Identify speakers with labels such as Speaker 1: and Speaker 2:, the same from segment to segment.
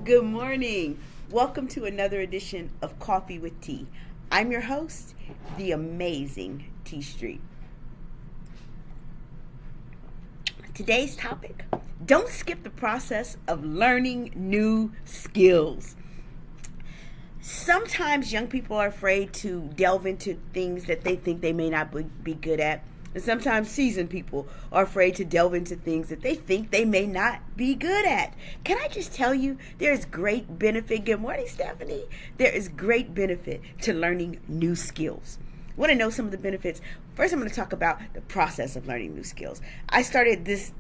Speaker 1: Good morning. Welcome to another edition of Coffee with Tea. I'm your host, the amazing T Street. Today's topic: don't skip the process of learning new skills. Sometimes young people are afraid to delve into things that they think they may not be good at. And sometimes seasoned people are afraid to delve into things that they think they may not be good at. Can I just tell you, there is great benefit. Good morning, Stephanie. There is great benefit to learning new skills. Want to know some of the benefits? First, I'm going to talk about the process of learning new skills. I started this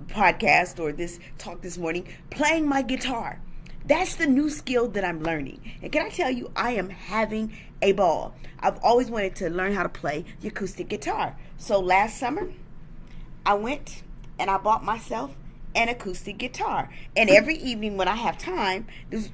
Speaker 1: podcast or this talk this morning playing my guitar. That's the new skill that I'm learning. And can I tell you, I am having a ball. I've always wanted to learn how to play the acoustic guitar. So last summer, I went and I bought myself an acoustic guitar. And every evening when I have time,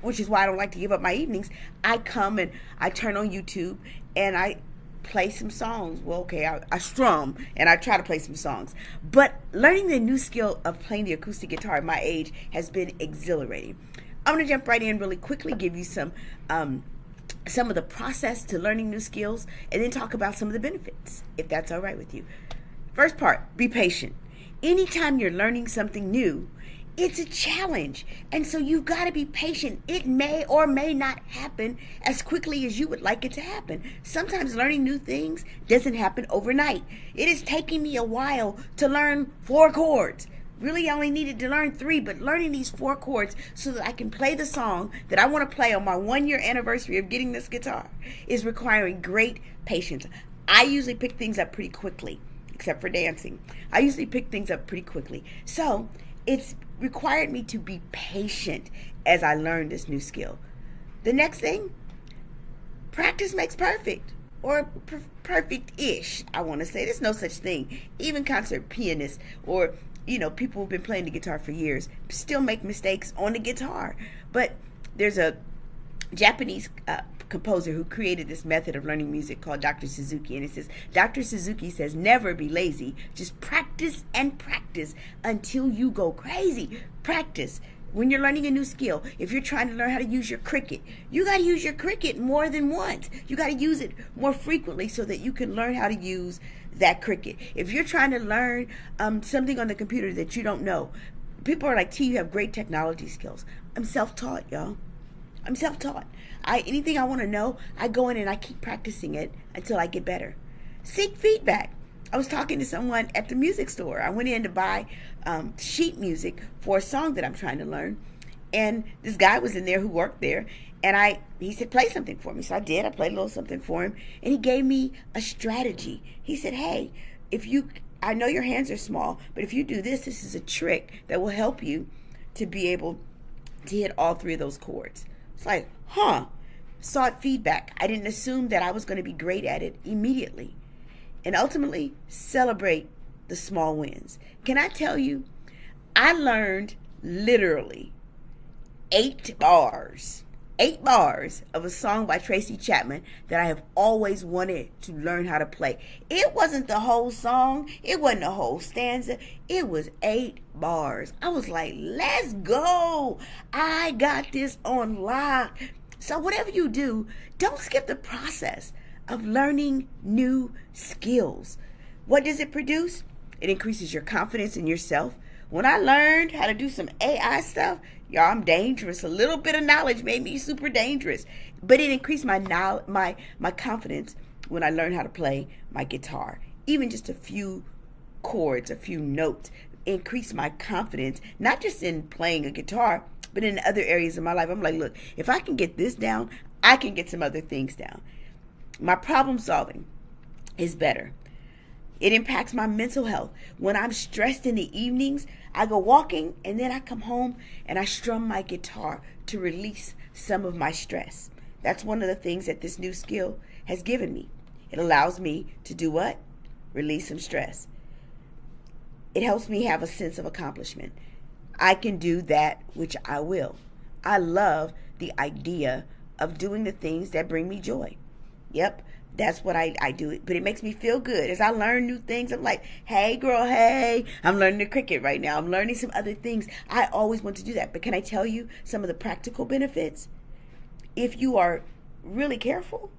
Speaker 1: which is why I don't like to give up my evenings, I come and I turn on YouTube and I play some songs. Well, okay, I strum and I try to play some songs. But learning the new skill of playing the acoustic guitar at my age has been exhilarating. I'm going to jump right in really quickly, give you some of the process to learning new skills, and then talk about some of the benefits, if that's all right with you. First part, be patient. Anytime you're learning something new, it's a challenge, and so you've got to be patient. It may or may not happen as quickly as you would like it to happen. Sometimes learning new things doesn't happen overnight. It is taking me a while to learn 4 chords. Really, I only needed to learn 3, but learning these 4 chords so that I can play the song that I want to play on my 1-year anniversary of getting this guitar is requiring great patience. I usually pick things up pretty quickly, except for dancing. I usually pick things up pretty quickly. So it's required me to be patient as I learn this new skill. The next thing, practice makes perfect. Or perfect-ish, I want to say. There's no such thing. Even concert pianists or people who've been playing the guitar for years still make mistakes on the guitar. But there's a Japanese composer who created this method of learning music called Dr. Suzuki. And it says, Dr. Suzuki says, never be lazy. Just practice and practice until you go crazy. Practice. When you're learning a new skill, if you're trying to learn how to use your Cricut, you got to use your Cricut more than once. You got to use it more frequently so that you can learn how to use that Cricut. If you're trying to learn something on the computer that you don't know, people are like, T, you have great technology skills. I'm self-taught, y'all. I'm self-taught. Anything I want to know, I go in and I keep practicing it until I get better. Seek feedback. I was talking to someone at the music store. I went in to buy sheet music for a song that I'm trying to learn. And this guy was in there who worked there. And he said, play something for me. So I did. I played a little something for him. And he gave me a strategy. He said, hey, I know your hands are small, but if you do this, this is a trick that will help you to be able to hit all 3 of those chords. It's like, sought feedback. I didn't assume that I was going to be great at it immediately. And ultimately, celebrate the small wins. Can I tell you, I learned literally 8 bars of a song by Tracy Chapman that I have always wanted to learn how to play. It wasn't the whole song. It wasn't the whole stanza. It was 8 bars. I was like, let's go. I got this on lock. So whatever you do, don't skip the process of learning new skills. What does it produce? It increases your confidence in yourself. When I learned how to do some AI stuff, y'all, I'm dangerous. A little bit of knowledge made me super dangerous. But it increased my confidence when I learned how to play my guitar. Even just a few chords, a few notes, increased my confidence, not just in playing a guitar, but in other areas of my life. I'm like, look, if I can get this down, I can get some other things down. My problem solving is better. It impacts my mental health. When I'm stressed in the evenings, I go walking and then I come home and I strum my guitar to release some of my stress. That's one of the things that this new skill has given me. It allows me to do what? Release some stress. It helps me have a sense of accomplishment. I can do that which I will. I love the idea of doing the things that bring me joy. Yep, That's what I do it. But it makes me feel good. As I learn new things, I'm like, hey, girl, hey. I'm learning the cricket right now. I'm learning some other things. I always want to do that. But can I tell you some of the practical benefits? If you are really careful,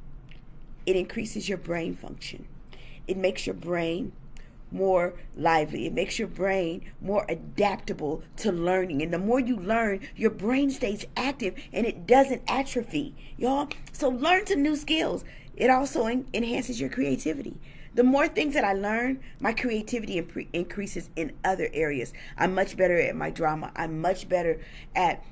Speaker 1: it increases your brain function. It makes your brain more lively. It makes your brain more adaptable to learning. And the more you learn, your brain stays active and it doesn't atrophy, y'all. So learn some new skills. It also enhances your creativity. The more things that I learn, my creativity increases in other areas. I'm much better at my drama. I'm much better at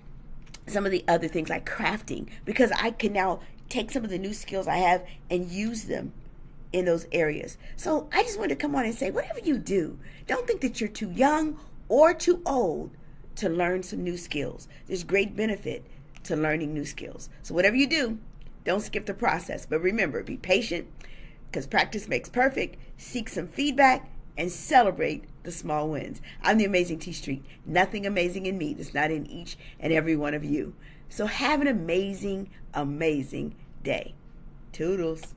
Speaker 1: some of the other things like crafting, because I can now take some of the new skills I have and use them in those areas. So I just wanted to come on and say, whatever you do, don't think that you're too young or too old to learn some new skills. There's great benefit to learning new skills. So whatever you do, don't skip the process. But remember, be patient, because practice makes perfect. Seek some feedback and celebrate the small wins. I'm the Amazing T Street. Nothing amazing in me that's not in each and every one of you. So have an amazing, amazing day. Toodles.